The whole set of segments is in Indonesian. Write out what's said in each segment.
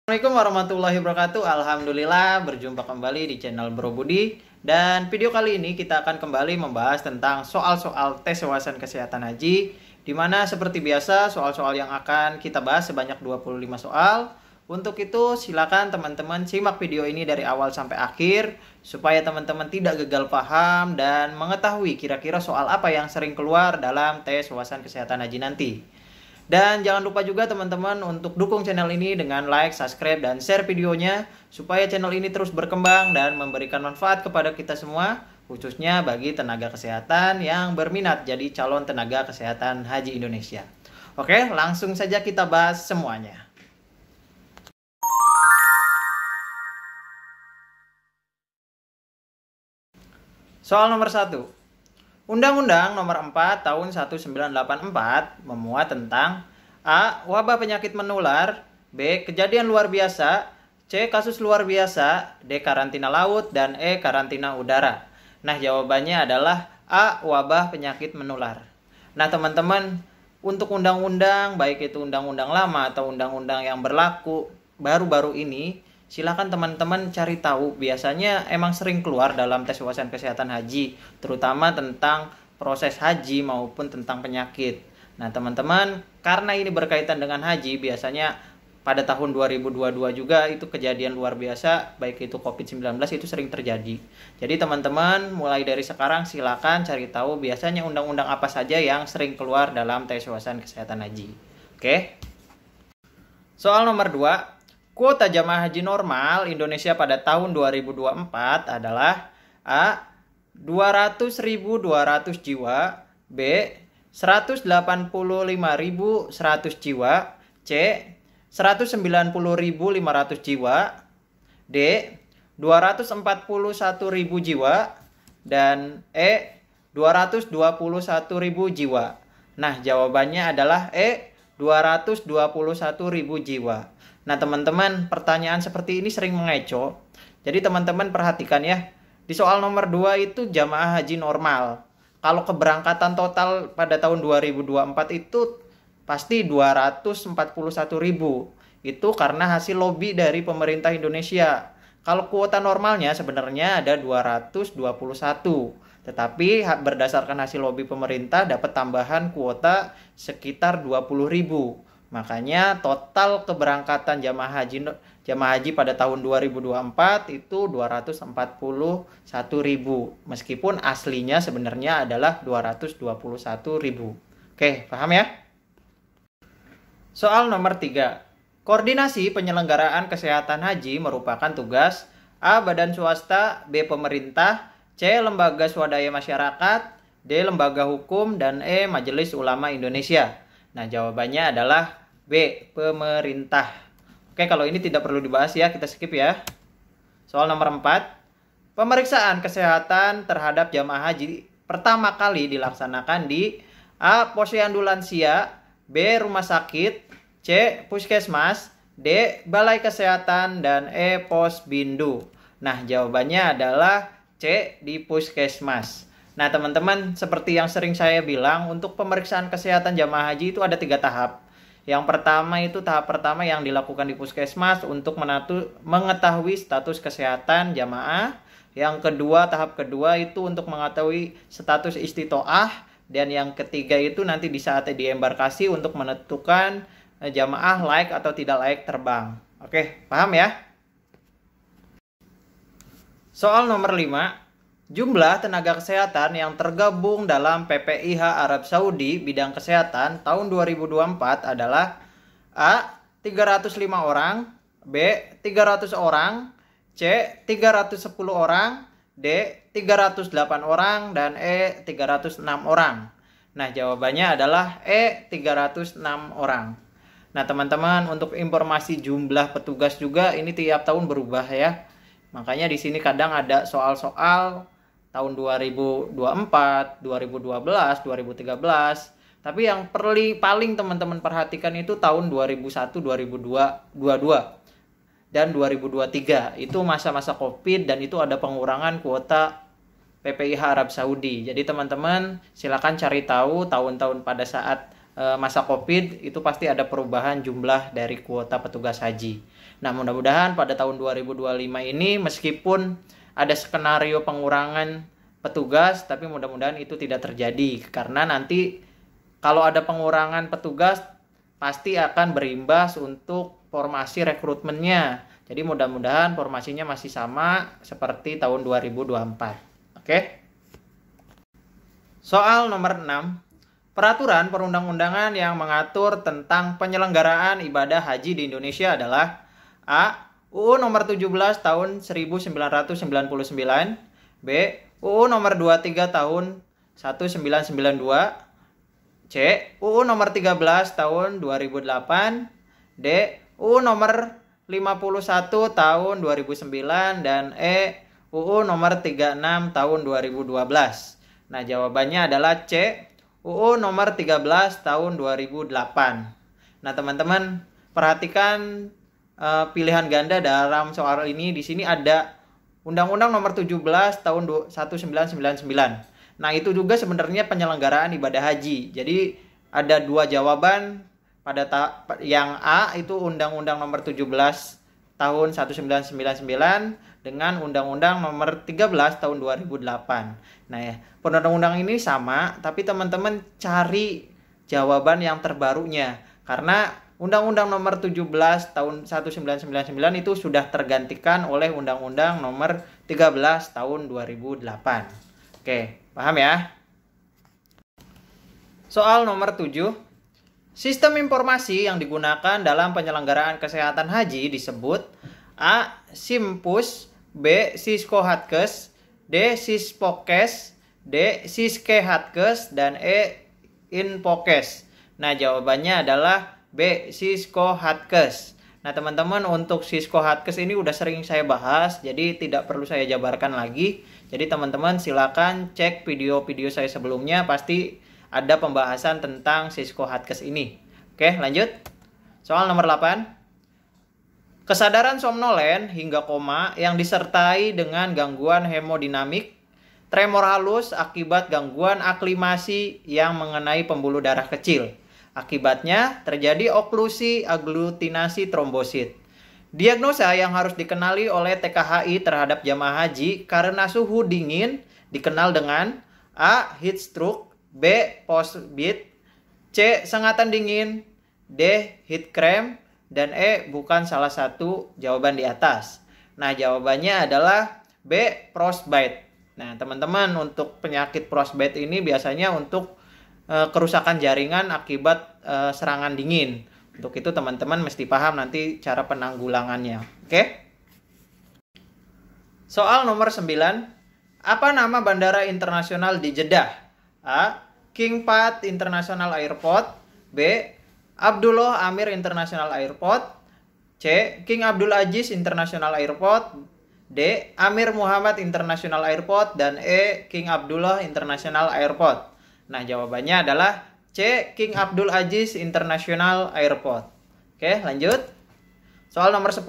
Assalamualaikum warahmatullahi wabarakatuh. Alhamdulillah berjumpa kembali di channel Bro Budi. Dan video kali ini kita akan kembali membahas tentang soal-soal tes wawasan kesehatan haji, dimana seperti biasa soal-soal yang akan kita bahas sebanyak 25 soal. Untuk itu silakan teman-teman simak video ini dari awal sampai akhir supaya teman-teman tidak gagal paham dan mengetahui kira-kira soal apa yang sering keluar dalam tes wawasan kesehatan haji nanti. Dan jangan lupa juga teman-teman untuk dukung channel ini dengan like, subscribe, dan share videonya supaya channel ini terus berkembang dan memberikan manfaat kepada kita semua, khususnya bagi tenaga kesehatan yang berminat jadi calon tenaga kesehatan haji Indonesia. Oke, langsung saja kita bahas semuanya. Soal nomor 1. Undang-Undang Nomor 4 Tahun 1984 memuat tentang A. Wabah penyakit menular, B. Kejadian luar biasa, C. Kasus luar biasa, D. Karantina laut, dan E. Karantina udara. Nah, jawabannya adalah A. Wabah penyakit menular. Nah, teman-teman, untuk undang-undang, baik itu undang-undang lama atau undang-undang yang berlaku baru-baru ini, silakan teman-teman cari tahu. Biasanya emang sering keluar dalam tes wawasan kesehatan haji, terutama tentang proses haji maupun tentang penyakit. Nah, teman-teman, karena ini berkaitan dengan haji, biasanya pada tahun 2022 juga itu kejadian luar biasa, baik itu COVID-19 itu sering terjadi. Jadi teman-teman, mulai dari sekarang silakan cari tahu biasanya undang-undang apa saja yang sering keluar dalam tes wawasan kesehatan haji. Oke. Soal nomor 2. Kuota jamaah haji normal Indonesia pada tahun 2024 adalah A. 200.200 jiwa, B. 185.100 jiwa, C. 190.500 jiwa, D. 241.000 jiwa, dan E. 221.000 jiwa. Nah, jawabannya adalah E. 221.000 jiwa. Nah, teman-teman, pertanyaan seperti ini sering mengecoh. Jadi teman-teman perhatikan ya. Di soal nomor 2 itu jamaah haji normal. Kalau keberangkatan total pada tahun 2024 itu pasti 241.000. Itu karena hasil lobby dari pemerintah Indonesia. Kalau kuota normalnya sebenarnya ada 221. Tetapi berdasarkan hasil lobby pemerintah dapat tambahan kuota sekitar 20.000. Makanya total keberangkatan jamaah haji pada tahun 2024 itu 241.000. Meskipun aslinya sebenarnya adalah 221.000. Oke, paham ya? Soal nomor 3. Koordinasi penyelenggaraan kesehatan haji merupakan tugas A. Badan swasta, B. Pemerintah, C. Lembaga swadaya masyarakat, D. Lembaga hukum, dan E. Majelis Ulama Indonesia. Nah, jawabannya adalah B. Pemerintah. Oke, kalau ini tidak perlu dibahas ya, kita skip ya. Soal nomor 4. Pemeriksaan kesehatan terhadap jamaah haji pertama kali dilaksanakan di A. Posyandu lansia, B. Rumah sakit, C. Puskesmas, D. Balai Kesehatan, dan E. Posbindu. Nah, jawabannya adalah C. Di puskesmas. Nah, teman-teman, seperti yang sering saya bilang, untuk pemeriksaan kesehatan jamaah haji itu ada 3 tahap. Yang pertama itu tahap pertama yang dilakukan di puskesmas untuk mengetahui status kesehatan jamaah. Yang kedua, tahap kedua itu untuk mengetahui status istitoah. Dan yang ketiga itu nanti di saat diembarkasi untuk menentukan jamaah layak atau tidak layak terbang. Oke, paham ya? Soal nomor 5. Jumlah tenaga kesehatan yang tergabung dalam PPIH Arab Saudi bidang kesehatan tahun 2024 adalah A. 305 orang, B. 300 orang, C. 310 orang, D. 308 orang, dan E. 306 orang. Nah, jawabannya adalah E. 306 orang. Nah, teman-teman, untuk informasi jumlah petugas juga ini tiap tahun berubah ya. Makanya di sini kadang ada soal-soal tahun 2024, 2012, 2013. Tapi yang paling teman-teman perhatikan itu tahun 2001, 2022 dan 2023. Itu masa-masa Covid dan itu ada pengurangan kuota PPIH Arab Saudi. Jadi teman-teman silakan cari tahu tahun-tahun pada saat masa Covid itu pasti ada perubahan jumlah dari kuota petugas haji. Nah, mudah-mudahan pada tahun 2025 ini meskipun ada skenario pengurangan petugas, tapi mudah-mudahan itu tidak terjadi karena nanti kalau ada pengurangan petugas pasti akan berimbas untuk formasi rekrutmennya. Jadi mudah-mudahan formasinya masih sama seperti tahun 2024. Oke. Soal nomor 6. Peraturan perundang-undangan yang mengatur tentang penyelenggaraan ibadah haji di Indonesia adalah A. UU nomor 17 tahun 1999, B. UU nomor 23 tahun 1992, C. UU nomor 13 tahun 2008, D. UU nomor 51 tahun 2009, dan E. UU nomor 36 tahun 2012. Nah, jawabannya adalah C. UU nomor 13 tahun 2008. Nah, teman-teman perhatikan pilihan ganda dalam soal ini. Di sini ada Undang-Undang nomor 17 tahun 1999. Nah, itu juga sebenarnya penyelenggaraan ibadah haji. Jadi ada dua jawaban. Pada yang A itu Undang-Undang nomor 17 tahun 1999 dengan Undang-Undang nomor 13 tahun 2008. Nah, ya, undang-undang ini sama, tapi teman-teman cari jawaban yang terbarunya. Karena Undang-Undang nomor 17 tahun 1999 itu sudah tergantikan oleh Undang-Undang nomor 13 tahun 2008. Oke, paham ya? Soal nomor 7. Sistem informasi yang digunakan dalam penyelenggaraan kesehatan haji disebut A. Simpus, B. Siskohatkes, D. Sispokes, D. Siskehatkes, dan E. Infokes. Nah, jawabannya adalah B. Siskohatkes. Nah, teman-teman, untuk Siskohatkes ini udah sering saya bahas, jadi tidak perlu saya jabarkan lagi. Jadi teman-teman silakan cek video-video saya sebelumnya, pasti ada pembahasan tentang Siskohatkes ini. Oke, lanjut. Soal nomor 8. Kesadaran somnolen hingga koma yang disertai dengan gangguan hemodinamik, tremor halus akibat gangguan aklimasi yang mengenai pembuluh darah kecil. Akibatnya terjadi oklusi aglutinasi trombosit. Diagnosa yang harus dikenali oleh TKHI terhadap jamaah haji karena suhu dingin dikenal dengan A. Heat stroke, B. Postbeat, C. Sengatan dingin, D. Heat cramp, dan E. bukan salah satu jawaban di atas. Nah, jawabannya adalah B. Frostbite. Nah, teman-teman, untuk penyakit frostbite ini biasanya untuk kerusakan jaringan akibat serangan dingin. Untuk itu teman-teman mesti paham nanti cara penanggulangannya. Oke? Soal nomor 9. Apa nama bandara internasional di Jeddah? A. King Fahd International Airport, B. Abdullah Amir International Airport, C. King Abdul Aziz International Airport, D. Amir Muhammad International Airport, dan E. King Abdullah International Airport. Nah, jawabannya adalah C. King Abdul Aziz International Airport. Oke, lanjut. Soal nomor 10.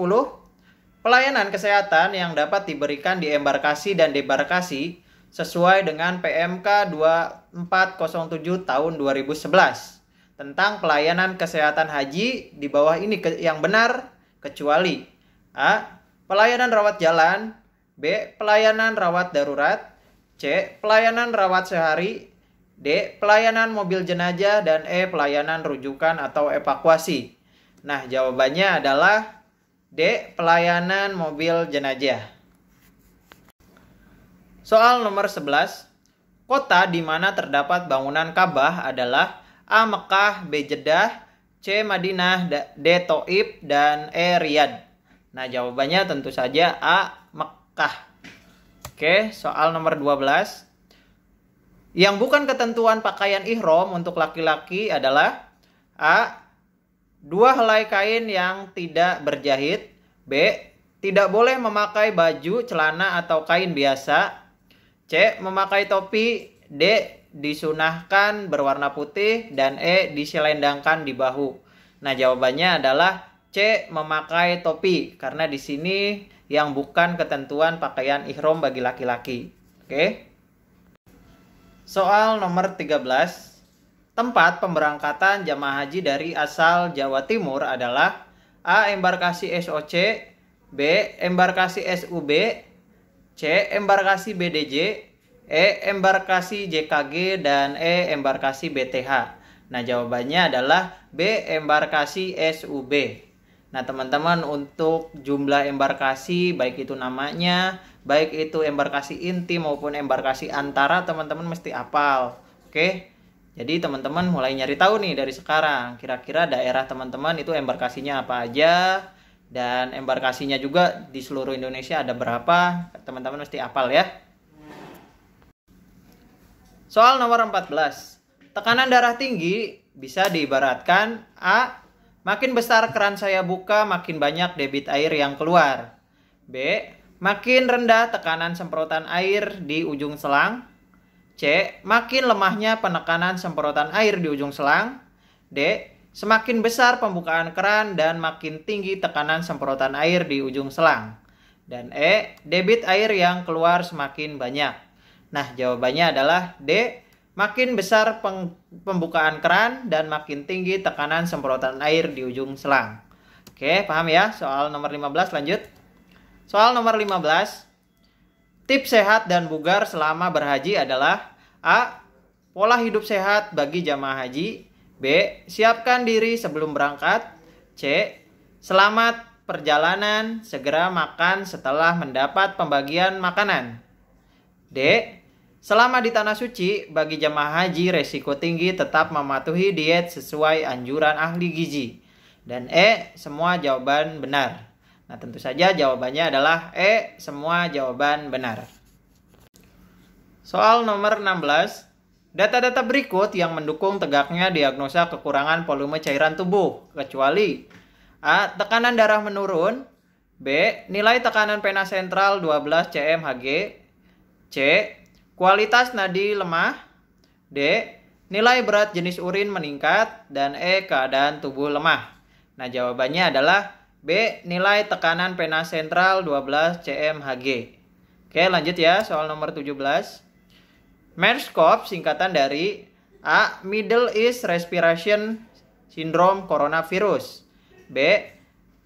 Pelayanan kesehatan yang dapat diberikan di embarkasi dan debarkasi sesuai dengan PMK 2407 tahun 2011 tentang pelayanan kesehatan haji di bawah ini yang benar kecuali A. Pelayanan rawat jalan, B. Pelayanan rawat darurat, C. Pelayanan rawat sehari, D. Pelayanan mobil jenazah, dan E. Pelayanan rujukan atau evakuasi. Nah, jawabannya adalah D. Pelayanan mobil jenazah. Soal nomor 11. Kota di mana terdapat bangunan Ka'bah adalah A. Mekah, B. Jeddah, C. Madinah, D. Thaif, dan E. Riyadh. Nah, jawabannya tentu saja A. Mekah. Oke, soal nomor 12. Yang bukan ketentuan pakaian ihram untuk laki-laki adalah A. 2 helai kain yang tidak berjahit, B. Tidak boleh memakai baju, celana, atau kain biasa, C. Memakai topi, D. Disunahkan berwarna putih, dan E. Diselendangkan di bahu. Nah, jawabannya adalah C. Memakai topi, karena di sini yang bukan ketentuan pakaian ihram bagi laki-laki. Oke. Soal nomor 13. tempat pemberangkatan jamaah haji dari asal Jawa Timur adalah A. Embarkasi SOC, B. Embarkasi SUB, C. Embarkasi BDJ, E. Embarkasi JKG, dan E. Embarkasi BTH. Nah, jawabannya adalah B. Embarkasi SUB. Nah, teman-teman, untuk jumlah embarkasi, baik itu namanya, baik itu embarkasi inti maupun embarkasi antara, teman-teman mesti hafal. Oke? Jadi, teman-teman mulai nyari tahu nih dari sekarang. Kira-kira daerah teman-teman itu embarkasinya apa aja, dan embarkasinya juga di seluruh Indonesia ada berapa, teman-teman mesti hafal ya. Soal nomor 14. Tekanan darah tinggi bisa diibaratkan A. Makin besar keran saya buka, makin banyak debit air yang keluar. B. Makin rendah tekanan semprotan air di ujung selang. C. Makin lemahnya penekanan semprotan air di ujung selang. D. Semakin besar pembukaan keran dan makin tinggi tekanan semprotan air di ujung selang. Dan E. Debit air yang keluar semakin banyak. Nah, jawabannya adalah D. Makin besar pembukaan keran dan makin tinggi tekanan semprotan air di ujung selang. Oke, paham ya? Soal nomor 15 lanjut. Soal nomor 15. Tips sehat dan bugar selama berhaji adalah A. Pola hidup sehat bagi jamaah haji. B. Siapkan diri sebelum berangkat. C. Selamat perjalanan, segera makan setelah mendapat pembagian makanan. D. Selama di tanah suci, bagi jamaah haji resiko tinggi tetap mematuhi diet sesuai anjuran ahli gizi. Dan E. Semua jawaban benar. Nah, tentu saja jawabannya adalah E. Semua jawaban benar. Soal nomor 16. Data-data berikut yang mendukung tegaknya diagnosa kekurangan volume cairan tubuh, kecuali A. Tekanan darah menurun. B. Nilai tekanan pena sentral 12 cm/Hg. C. Kualitas nadi lemah. D. Nilai berat jenis urin meningkat. Dan E. Keadaan tubuh lemah. Nah, jawabannya adalah B. Nilai tekanan pena sentral 12 cm/Hg. Oke, lanjut ya. Soal nomor 17. MERS-CoV singkatan dari A. Middle East Respiration Syndrome Coronavirus. B.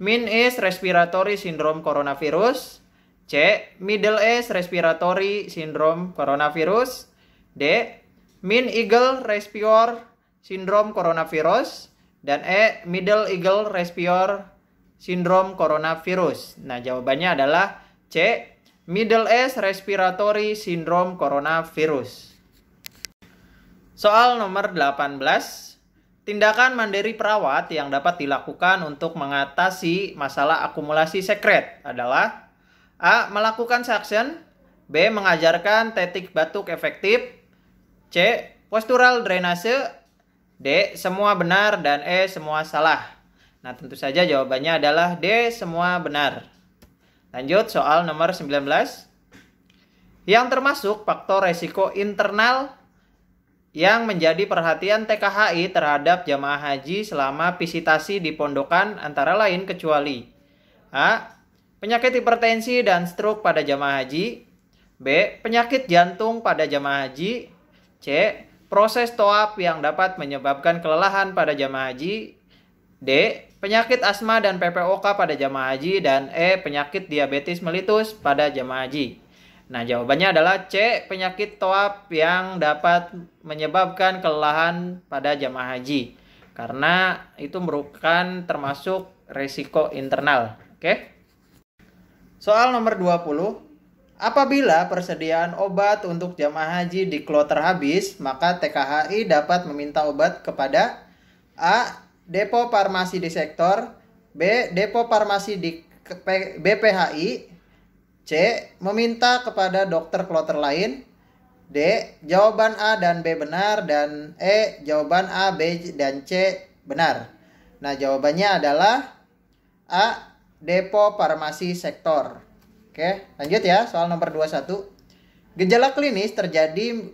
Middle East Respiratory Syndrome Coronavirus. C. Middle East Respiratory Syndrome Coronavirus. D. Mean Eagle Respiratory Syndrome Coronavirus. Dan E. Middle Eagle Respiratory Syndrome Coronavirus. Nah, jawabannya adalah C. Middle East Respiratory Syndrome Coronavirus. Soal nomor 18. Tindakan mandiri perawat yang dapat dilakukan untuk mengatasi masalah akumulasi sekret adalah A. Melakukan suction. B. Mengajarkan teknik batuk efektif. C. Postural drainase. D. Semua benar. Dan E. Semua salah. Nah, tentu saja jawabannya adalah D. Semua benar. Lanjut soal nomor 19. Yang termasuk faktor resiko internal yang menjadi perhatian TKHI terhadap jamaah haji selama visitasi di pondokan antara lain kecuali A. Penyakit hipertensi dan stroke pada jamaah haji. B. Penyakit jantung pada jamaah haji. C. Proses toab yang dapat menyebabkan kelelahan pada jamaah haji. D. Penyakit asma dan PPOK pada jamaah haji. Dan E. Penyakit diabetes mellitus pada jamaah haji. Nah, jawabannya adalah C. Penyakit toab yang dapat menyebabkan kelelahan pada jamaah haji. Karena itu merupakan termasuk risiko internal. Oke? Soal nomor 20. Apabila persediaan obat untuk jamaah haji di kloter habis, maka TKHI dapat meminta obat kepada A. Depo farmasi di sektor. B. Depo farmasi di BPHI. C. Meminta kepada dokter kloter lain. D. Jawaban A dan B benar. Dan E. Jawaban A, B, dan C benar. Nah, jawabannya adalah A. Depo farmasi sektor. Oke, lanjut ya. Soal nomor 21. Gejala klinis terjadi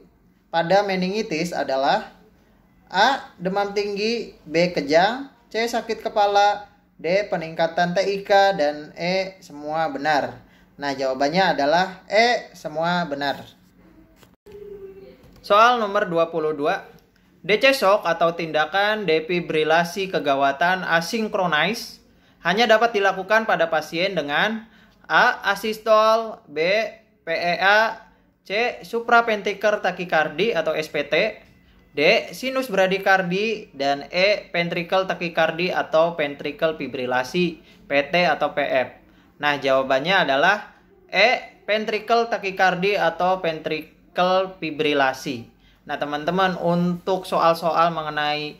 pada meningitis adalah A. Demam tinggi. B. Kejang. C. Sakit kepala. D. Peningkatan TIK. Dan E. Semua benar. Nah, jawabannya adalah E. Semua benar. Soal nomor 22. DC shock atau tindakan defibrilasi kegawatan asinkronis hanya dapat dilakukan pada pasien dengan A. Asistol, B. PEA, C. Supraventricular tachycardia atau SPT, D. Sinus bradikardi, dan E. Ventricle tachycardia atau ventricle fibrilasi, PT atau PF. Nah, jawabannya adalah E. Ventricle tachycardia atau ventricle fibrilasi. Nah, teman-teman, untuk soal-soal mengenai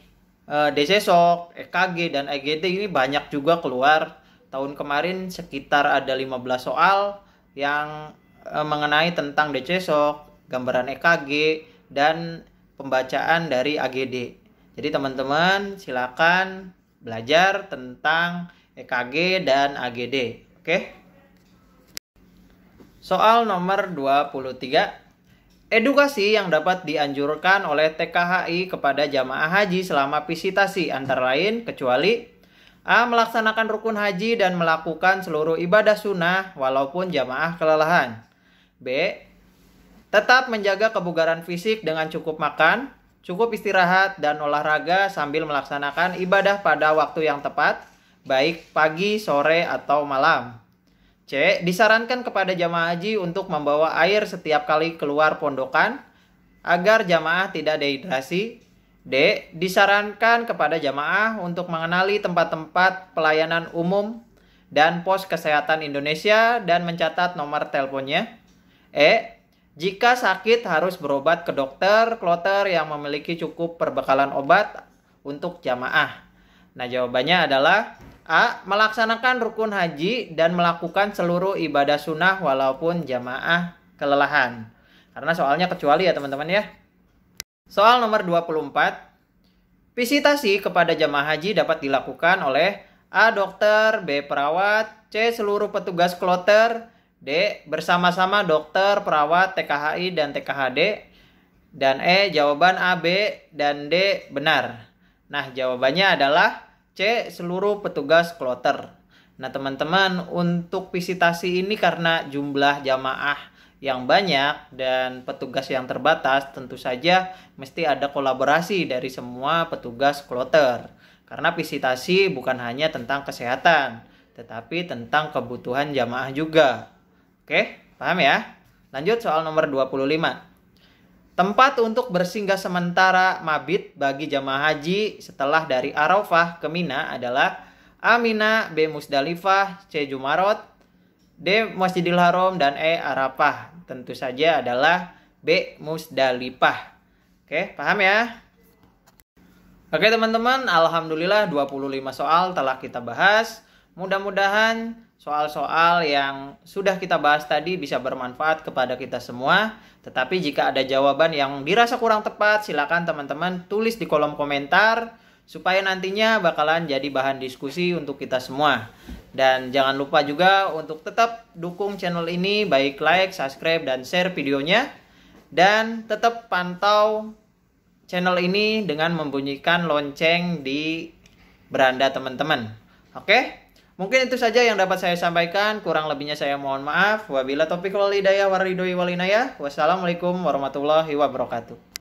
DC shock, EKG, dan EGD ini banyak juga keluar. Tahun kemarin sekitar ada 15 soal yang mengenai tentang DC shock, gambaran EKG, dan pembacaan dari AGD. Jadi teman-teman silakan belajar tentang EKG dan AGD. Oke? Soal nomor 23. Edukasi yang dapat dianjurkan oleh TKHI kepada jamaah haji selama visitasi antara lain kecuali A. Melaksanakan rukun haji dan melakukan seluruh ibadah sunnah walaupun jamaah kelelahan. B. Tetap menjaga kebugaran fisik dengan cukup makan, cukup istirahat, dan olahraga sambil melaksanakan ibadah pada waktu yang tepat, baik pagi, sore, atau malam. C. Disarankan kepada jamaah haji untuk membawa air setiap kali keluar pondokan agar jamaah tidak dehidrasi. D. Disarankan kepada jamaah untuk mengenali tempat-tempat pelayanan umum dan pos kesehatan Indonesia dan mencatat nomor teleponnya. E. Jika sakit harus berobat ke dokter kloter yang memiliki cukup perbekalan obat untuk jamaah. Nah, jawabannya adalah A. Melaksanakan rukun haji dan melakukan seluruh ibadah sunnah walaupun jamaah kelelahan. Karena soalnya kecuali ya teman-teman ya. Soal nomor 24. Visitasi kepada jamaah haji dapat dilakukan oleh A. Dokter, B. Perawat, C. Seluruh petugas kloter, D. Bersama-sama dokter, perawat, TKHI, dan TKHD, dan E. Jawaban A, B, dan D benar. Nah, jawabannya adalah C. Seluruh petugas kloter. Nah, teman-teman, untuk visitasi ini karena jumlah jamaah yang banyak dan petugas yang terbatas, tentu saja mesti ada kolaborasi dari semua petugas kloter. Karena visitasi bukan hanya tentang kesehatan, tetapi tentang kebutuhan jamaah juga. Oke, paham ya? Lanjut soal nomor 25. Tempat untuk bersinggah sementara mabit bagi jamaah haji setelah dari Arafah ke Mina adalah A. Mina, B. Musdalifah, C. Jumarot, D. Masjidil Haram, dan E. Arafah. Tentu saja adalah B. Musdalifah. Oke, paham ya? Oke teman-teman, alhamdulillah 25 soal telah kita bahas. Mudah-mudahan soal-soal yang sudah kita bahas tadi bisa bermanfaat kepada kita semua. Tetapi jika ada jawaban yang dirasa kurang tepat, silakan teman-teman tulis di kolom komentar supaya nantinya bakalan jadi bahan diskusi untuk kita semua. Dan jangan lupa juga untuk tetap dukung channel ini, baik like, subscribe, dan share videonya. Dan tetap pantau channel ini dengan membunyikan lonceng di beranda teman-teman. Oke? Mungkin itu saja yang dapat saya sampaikan. Kurang lebihnya saya mohon maaf. Wabillahi taufiq wal hidayah war ridho wal inayah. Wassalamualaikum warahmatullahi wabarakatuh.